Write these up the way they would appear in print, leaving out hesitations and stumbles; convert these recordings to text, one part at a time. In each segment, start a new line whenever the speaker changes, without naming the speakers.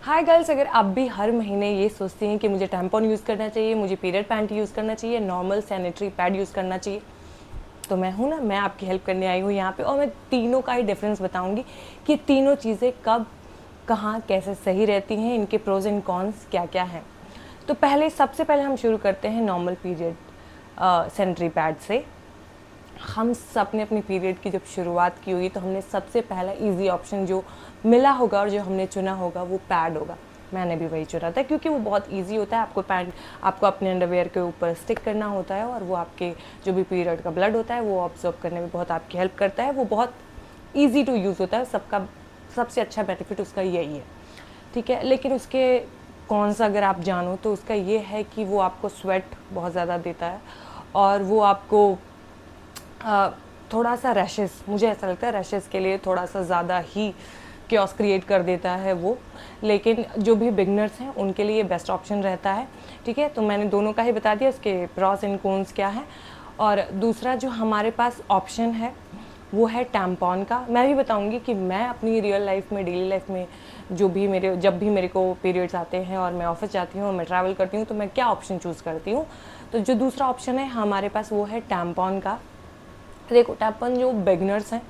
Hi girls, अगर आप भी हर महीने ये सोचती हैं कि मुझे टैम्पॉन यूज़ करना चाहिए, मुझे पीरियड पैंट यूज़ करना चाहिए, नॉर्मल सैनिटरी पैड यूज़ करना चाहिए, तो मैं हूँ ना, मैं आपकी हेल्प करने आई हूँ यहाँ पे। और मैं तीनों का ही डिफरेंस बताऊँगी कि तीनों चीज़ें कब कहाँ कैसे सही रहती हैं, इनके प्रोज एंड कॉन्स क्या क्या हैं। तो सबसे पहले हम शुरू करते हैं नॉर्मल पीरियड सैनिटरी पैड से। हम सब ने अपनी पीरियड की जब शुरुआत की होगी तो हमने सबसे पहला इजी ऑप्शन जो मिला होगा और जो हमने चुना होगा वो पैड होगा। मैंने भी वही चुना था क्योंकि वो बहुत इजी होता है। आपको अपने अंडरवेयर के ऊपर स्टिक करना होता है और वो आपके जो भी पीरियड का ब्लड होता है वो ऑब्जर्व करने में बहुत आपकी हेल्प करता है। वो बहुत ईजी टू यूज़ होता है। सबसे अच्छा बेनिफिट उसका यही है, ठीक है। लेकिन उसके कौन सा अगर आप जानो तो उसका ये है कि वो आपको स्वेट बहुत ज़्यादा देता है और वो आपको थोड़ा सा रैशेस, मुझे ऐसा लगता है रैशेस के लिए थोड़ा सा ज़्यादा ही क्योस क्रिएट कर देता है वो। लेकिन जो भी बिगनर्स हैं उनके लिए बेस्ट ऑप्शन रहता है, ठीक है। तो मैंने दोनों का ही बता दिया, उसके प्रॉस एंड कॉन्स क्या है। और दूसरा जो हमारे पास ऑप्शन है वो है टैम्पॉन का। मैं भी बताऊंगी कि मैं अपनी रियल लाइफ में, डेली लाइफ में जब भी मेरे को पीरियड्स आते हैं और मैं ऑफिस जाती हूँ, मैं ट्रैवल करती हूँ, तो मैं क्या ऑप्शन चूज़ करती हूँ। तो जो दूसरा ऑप्शन है हमारे पास वो है टैम्पॉन का। देखो, टैम्पॉन जो बिगनर्स हैं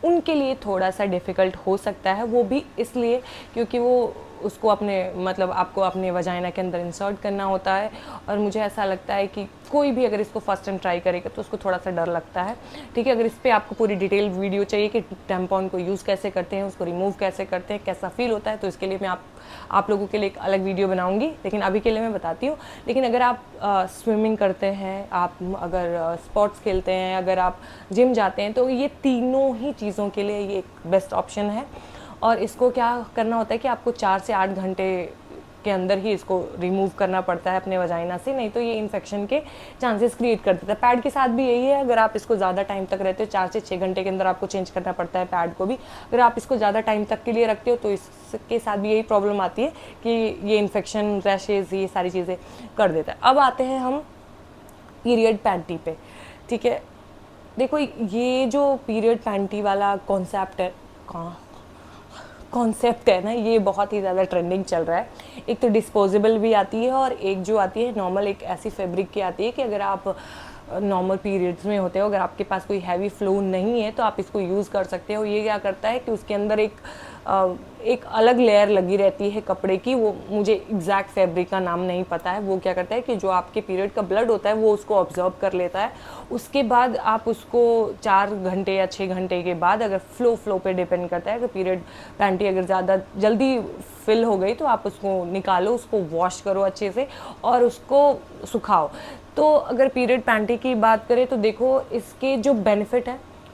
उनके लिए थोड़ा सा डिफ़िकल्ट हो सकता है, वो भी इसलिए क्योंकि वो उसको आपको अपने वजाइना के अंदर इंसर्ट करना होता है। और मुझे ऐसा लगता है कि कोई भी अगर इसको फर्स्ट टाइम ट्राई करेगा तो उसको थोड़ा सा डर लगता है, ठीक है। अगर इस पर आपको पूरी डिटेल वीडियो चाहिए कि टैम्पॉन को यूज़ कैसे करते हैं, उसको रिमूव कैसे करते हैं, कैसा फील होता है, तो इसके लिए मैं आप लोगों के लिए एक अलग वीडियो बनाऊंगी, लेकिन अभी के लिए मैं बताती हूँ। लेकिन अगर आप स्विमिंग करते हैं, आप अगर स्पोर्ट्स खेलते हैं, अगर आप जिम जाते हैं, तो ये तीनों ही चीज़ों के लिए ये एक बेस्ट ऑप्शन है। और इसको क्या करना होता है कि आपको 4 से 8 घंटे के अंदर ही इसको रिमूव करना पड़ता है अपने वजाइना से, नहीं तो ये इन्फेक्शन के चांसेस क्रिएट कर देता है। पैड के साथ भी यही है, अगर आप इसको ज़्यादा टाइम तक रहते हो, 4 से 6 घंटे के अंदर आपको चेंज करना पड़ता है पैड को भी। अगर आप इसको ज़्यादा टाइम तक के लिए रखते हो तो इसके साथ भी यही प्रॉब्लम आती है कि ये इन्फेक्शन, रैशेज, ये सारी चीज़ें कर देता है। अब आते हैं हम पीरियड पैंटी पे, ठीक है। देखो, ये जो पीरियड पैंटी वाला कॉन्सेप्ट है ना, ये बहुत ही ज़्यादा ट्रेंडिंग चल रहा है। एक तो डिस्पोजेबल भी आती है और एक जो आती है नॉर्मल, एक ऐसी फैब्रिक की आती है कि अगर आप नॉर्मल पीरियड्स में होते हो, अगर आपके पास कोई हैवी फ्लो नहीं है तो आप इसको यूज़ कर सकते हो। ये क्या करता है कि उसके अंदर एक अलग लेयर लगी रहती है कपड़े की, वो मुझे एग्जैक्ट फैब्रिक का नाम नहीं पता है। वो क्या करता है कि जो आपके पीरियड का ब्लड होता है वो उसको ऑब्जर्व कर लेता है। उसके बाद आप उसको 4 घंटे या 6 घंटे के बाद, अगर फ्लो पे डिपेंड करता है कि पीरियड पैंटी अगर ज़्यादा जल्दी फिल हो गई तो आप उसको निकालो, उसको वॉश करो अच्छे से और उसको सुखाओ। तो अगर पीरियड पैंटी की बात करें तो देखो, इसके जो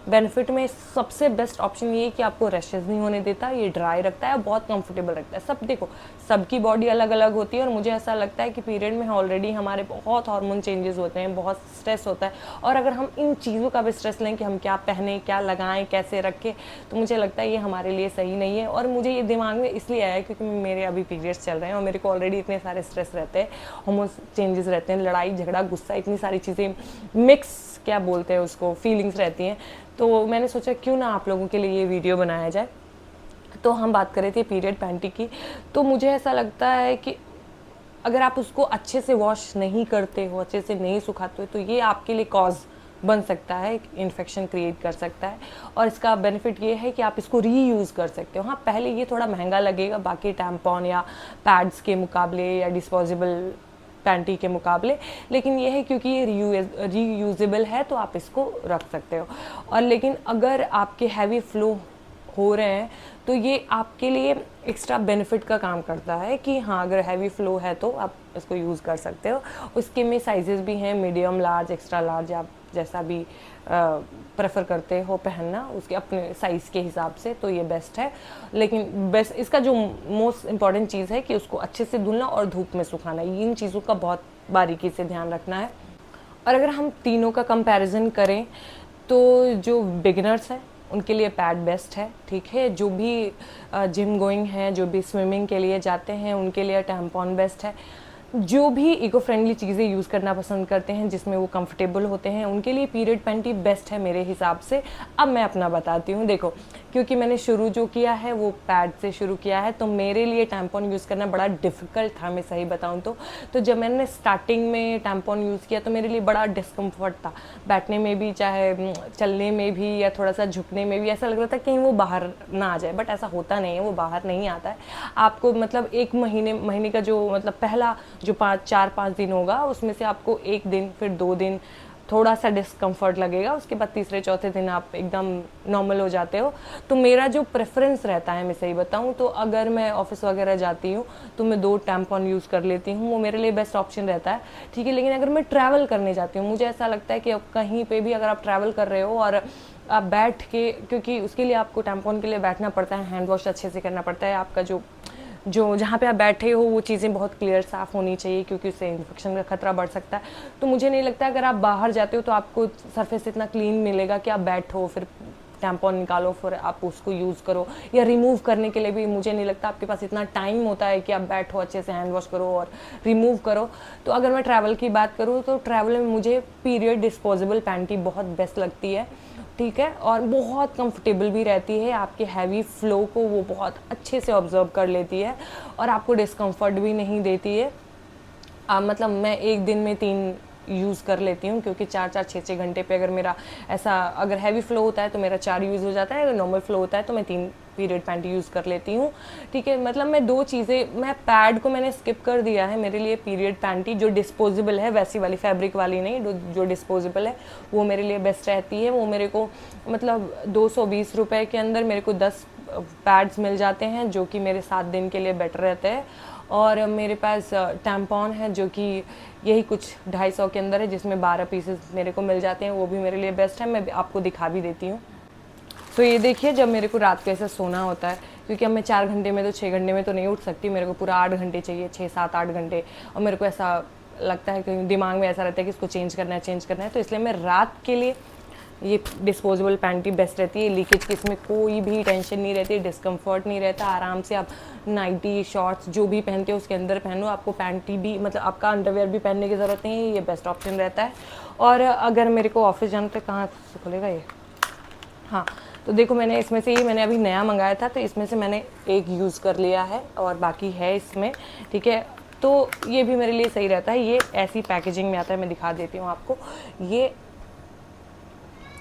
बेनिफिट में सबसे बेस्ट ऑप्शन ये है कि आपको रैशेज नहीं होने देता, ये ड्राई रखता है, बहुत कंफर्टेबल रखता है। देखो, सबकी बॉडी अलग अलग होती है और मुझे ऐसा लगता है कि पीरियड में ऑलरेडी हमारे बहुत हार्मोन चेंजेस होते हैं, बहुत स्ट्रेस होता है, और अगर हम इन चीज़ों का भी स्ट्रेस लें कि हम क्या पहने, क्या लगाएं, कैसे रखें, तो मुझे लगता है ये हमारे लिए सही नहीं है। और मुझे ये दिमाग में इसलिए आया क्योंकि मेरे अभी पीरियड्स चल रहे हैं और मेरे को ऑलरेडी इतने सारे स्ट्रेस रहते हैं, हार्मोन चेंजेस रहते हैं, लड़ाई झगड़ा गुस्सा, इतनी सारी चीज़ें मिक्स, क्या बोलते हैं उसको, फीलिंग्स रहती हैं। तो मैंने सोचा क्यों ना आप लोगों के लिए ये वीडियो बनाया जाए। तो हम बात कर रहे थे पीरियड पैंटी की। तो मुझे ऐसा लगता है कि अगर आप उसको अच्छे से वॉश नहीं करते हो, अच्छे से नहीं सुखाते हो, तो ये आपके लिए कॉज बन सकता है, इन्फेक्शन क्रिएट कर सकता है। और इसका बेनिफिट ये है कि आप इसको रीयूज़ कर सकते हो। हाँ, पहले ये थोड़ा महंगा लगेगा बाकी टैम्पॉन या पैड्स के मुकाबले या डिस्पोजेबल पैंटी के मुकाबले, लेकिन ये है क्योंकि ये रीयूजेबल है तो आप इसको रख सकते हो। और लेकिन अगर आपके हैवी फ्लो हो रहे हैं तो ये आपके लिए एक्स्ट्रा बेनिफिट का काम करता है कि हाँ, अगर हैवी फ्लो है तो आप इसको यूज़ कर सकते हो। उसके में साइजेस भी हैं, मीडियम, लार्ज, एक्स्ट्रा लार्ज, आप जैसा भी प्रेफर करते हो पहनना उसके अपने साइज़ के हिसाब से, तो ये बेस्ट है। लेकिन बेस्ट इसका जो मोस्ट इम्पॉर्टेंट चीज़ है कि उसको अच्छे से धुलना और धूप में सुखाना, इन चीज़ों का बहुत बारीकी से ध्यान रखना है। और अगर हम तीनों का कंपैरिजन करें तो जो बिगिनर्स हैं उनके लिए पैड बेस्ट है, ठीक है। जो भी जिम गोइंग हैं, जो भी स्विमिंग के लिए जाते हैं, उनके लिए टैम्पॉन बेस्ट है। जो भी इको फ्रेंडली चीज़ें यूज़ करना पसंद करते हैं, जिसमें वो कंफर्टेबल होते हैं, उनके लिए पीरियड पैंटी बेस्ट है मेरे हिसाब से। अब मैं अपना बताती हूँ। देखो, क्योंकि मैंने शुरू जो किया है वो पैड से शुरू किया है, तो मेरे लिए टैम्पॉन यूज़ करना बड़ा डिफ़िकल्ट था, मैं सही बताऊँ तो जब मैंने स्टार्टिंग में टैम्पॉन यूज़ किया तो मेरे लिए बड़ा डिस्कम्फर्ट था, बैठने में भी, चाहे चलने में भी, या थोड़ा सा झुकने में भी ऐसा लग रहा था कहीं वो बाहर ना आ जाए। बट ऐसा होता नहीं है, वो बाहर नहीं आता है। आपको मतलब एक महीने का जो मतलब पहला जो 4-5 दिन होगा, उसमें से आपको 1 दिन, फिर 2 दिन थोड़ा सा डिस्कम्फर्ट लगेगा, उसके बाद तीसरे चौथे दिन आप एकदम नॉर्मल हो जाते हो। तो मेरा जो प्रेफरेंस रहता है, मैं सही बताऊँ तो, अगर मैं ऑफिस वगैरह जाती हूँ तो मैं 2 टैम्पॉन यूज़ कर लेती हूँ, वो मेरे लिए बेस्ट ऑप्शन रहता है, ठीक है। लेकिन अगर मैं ट्रैवल करने जाती हूँ, मुझे ऐसा लगता है कि अब कहीं पे भी अगर आप ट्रैवल कर रहे हो और आप बैठ के, क्योंकि उसके लिए आपको टैम्पॉन के लिए बैठना पड़ता है, हैंड वॉश अच्छे से करना पड़ता है, आपका जो जहाँ पे आप बैठे हो वो चीज़ें बहुत क्लियर साफ़ होनी चाहिए, क्योंकि उससे इन्फेक्शन का खतरा बढ़ सकता है। तो मुझे नहीं लगता अगर आप बाहर जाते हो तो आपको सरफेस इतना क्लीन मिलेगा कि आप बैठो, फिर टैम्पॉन निकालो, फिर आप उसको यूज़ करो, या रिमूव करने के लिए भी मुझे नहीं लगता आपके पास इतना टाइम होता है कि आप बैठो, अच्छे से हैंड वॉश करो और रिमूव करो। तो अगर मैं ट्रैवल की बात करूँ तो ट्रैवल में मुझे पीरियड डिस्पोजेबल पैंटी बहुत बेस्ट लगती है, ठीक है, और बहुत कंफर्टेबल भी रहती है, आपके हैवी फ्लो को वो बहुत अच्छे से ऑब्जर्व कर लेती है और आपको डिस्कम्फर्ट भी नहीं देती है। मतलब मैं एक दिन में 3 यूज़ कर लेती हूँ, क्योंकि 4-4 6-6 घंटे पे अगर मेरा ऐसा अगर हैवी फ्लो होता है तो मेरा 4 यूज़ हो जाता है, अगर नॉर्मल फ्लो होता है तो मैं 3 पीरियड पैंटी यूज़ कर लेती हूँ, ठीक है। मतलब मैं 2 चीज़ें, मैं पैड को मैंने स्किप कर दिया है, मेरे लिए पीरियड पैंटी जो डिस्पोजेबल है, वैसी वाली फैब्रिक वाली नहीं, जो डिस्पोजेबल है वो मेरे लिए बेस्ट रहती है। वो मेरे को मतलब 220 रुपये के अंदर मेरे को 10 पैड्स मिल जाते हैं, जो कि मेरे 7 दिन के लिए बेटर रहते हैं। और मेरे पास टैम्पॉन है जो कि यही कुछ 250 के अंदर है, जिसमें 12 पीसेस मेरे को मिल जाते हैं, वो भी मेरे लिए बेस्ट है। मैं आपको दिखा भी देती हूँ। तो ये देखिए, जब मेरे को रात को ऐसे सोना होता है, क्योंकि अब मैं 4 घंटे में तो 6 घंटे में तो नहीं उठ सकती, मेरे को पूरा 8 घंटे चाहिए, 6-7-8 घंटे, और मेरे को ऐसा लगता है कि दिमाग में ऐसा रहता है कि इसको चेंज करना है, तो इसलिए मैं रात के लिए ये डिस्पोजेबल पैंटी बेस्ट रहती है। लीकेज की इसमें कोई भी टेंशन नहीं रहती, डिस्कम्फर्ट नहीं रहता, आराम से आप नाइटी शॉर्ट्स जो भी पहनते हो उसके अंदर पहनो, आपको पैंटी भी मतलब आपका अंडरवेयर भी पहनने की ज़रूरत नहीं है, ये बेस्ट ऑप्शन रहता है। और अगर मेरे को ऑफिस जाना तो कहाँ से खुलेगा ये, हाँ, तो देखो मैंने इसमें से ये मैंने अभी नया मंगाया था, तो इसमें से मैंने एक यूज़ कर लिया है और बाकी है इसमें, ठीक है। तो ये भी मेरे लिए सही रहता है, ये ऐसी पैकेजिंग में आता है, मैं दिखा देती हूँ आपको। ये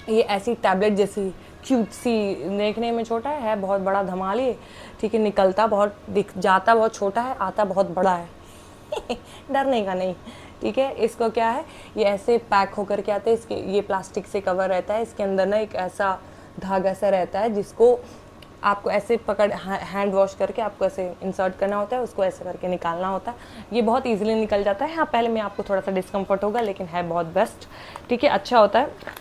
ऐसी टैबलेट जैसी क्यूट सी, देखने में छोटा है बहुत बड़ा धमाल ये, ठीक है, निकलता बहुत, दिख जाता बहुत छोटा है, आता बहुत बड़ा है डरने का नहीं, ठीक है। इसको क्या है, ये ऐसे पैक होकर के आते हैं, इसके ये प्लास्टिक से कवर रहता है, इसके अंदर ना एक ऐसा धागा सा रहता है जिसको आपको ऐसे पकड़ हैंड वॉश करके आपको ऐसे इंसर्ट करना होता है, उसको ऐसे करके निकालना होता है। ये बहुत इजीली निकल जाता है। हाँ, पहले में आपको थोड़ा सा डिस्कम्फर्ट होगा, लेकिन है बहुत बेस्ट, ठीक है, अच्छा होता है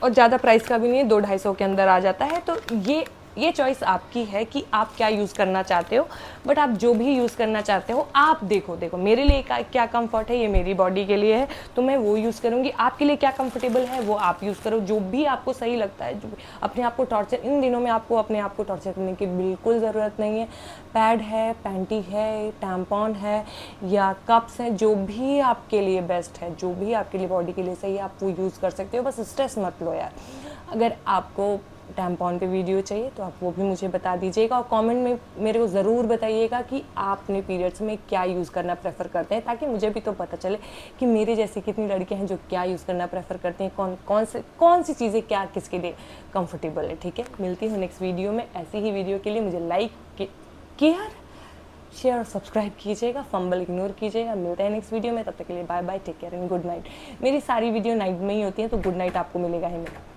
और ज़्यादा प्राइस का भी नहीं है, 200-250 के अंदर आ जाता है। तो ये चॉइस आपकी है कि आप क्या यूज़ करना चाहते हो, बट आप जो भी यूज़ करना चाहते हो आप देखो मेरे लिए क्या कंफर्ट है, ये मेरी बॉडी के लिए है तो मैं वो यूज़ करूँगी, आपके लिए क्या कंफर्टेबल है वो आप यूज़ करो, जो भी आपको सही लगता है। जो अपने आप को टॉर्चर, इन दिनों में आपको अपने आप को टॉर्चर करने की बिल्कुल ज़रूरत नहीं है। पैड है, पैंटी है, टैम्पॉन है या कप्स हैं, जो भी आपके लिए बेस्ट है, जो भी आपके लिए बॉडी के लिए सही है, आप वो यूज़ कर सकते हो। बस स्ट्रेस मत लो यार। अगर आपको टैम्पॉन पे वीडियो चाहिए तो आप वो भी मुझे बता दीजिएगा और कमेंट में मेरे को ज़रूर बताइएगा कि आप अपने पीरियड्स में क्या यूज़ करना प्रेफर करते हैं, ताकि मुझे भी तो पता चले कि मेरे जैसे कितनी लड़कियां हैं जो क्या यूज़ करना प्रेफर करती हैं, कौन सी चीज़ें क्या किसके लिए कंफर्टेबल है, ठीक है। मिलती हूँ नेक्स्ट वीडियो में। ऐसी ही वीडियो के लिए मुझे लाइक शेयर और सब्सक्राइब कीजिएगा, फंबल इग्नोर कीजिएगा। मिलते हैं नेक्स्ट वीडियो में, तब तक के लिए bye bye, take care and good night. मेरी सारी वीडियो नाइट में ही होती हैं, तो गुड नाइट आपको मिलेगा ही मिलेगा।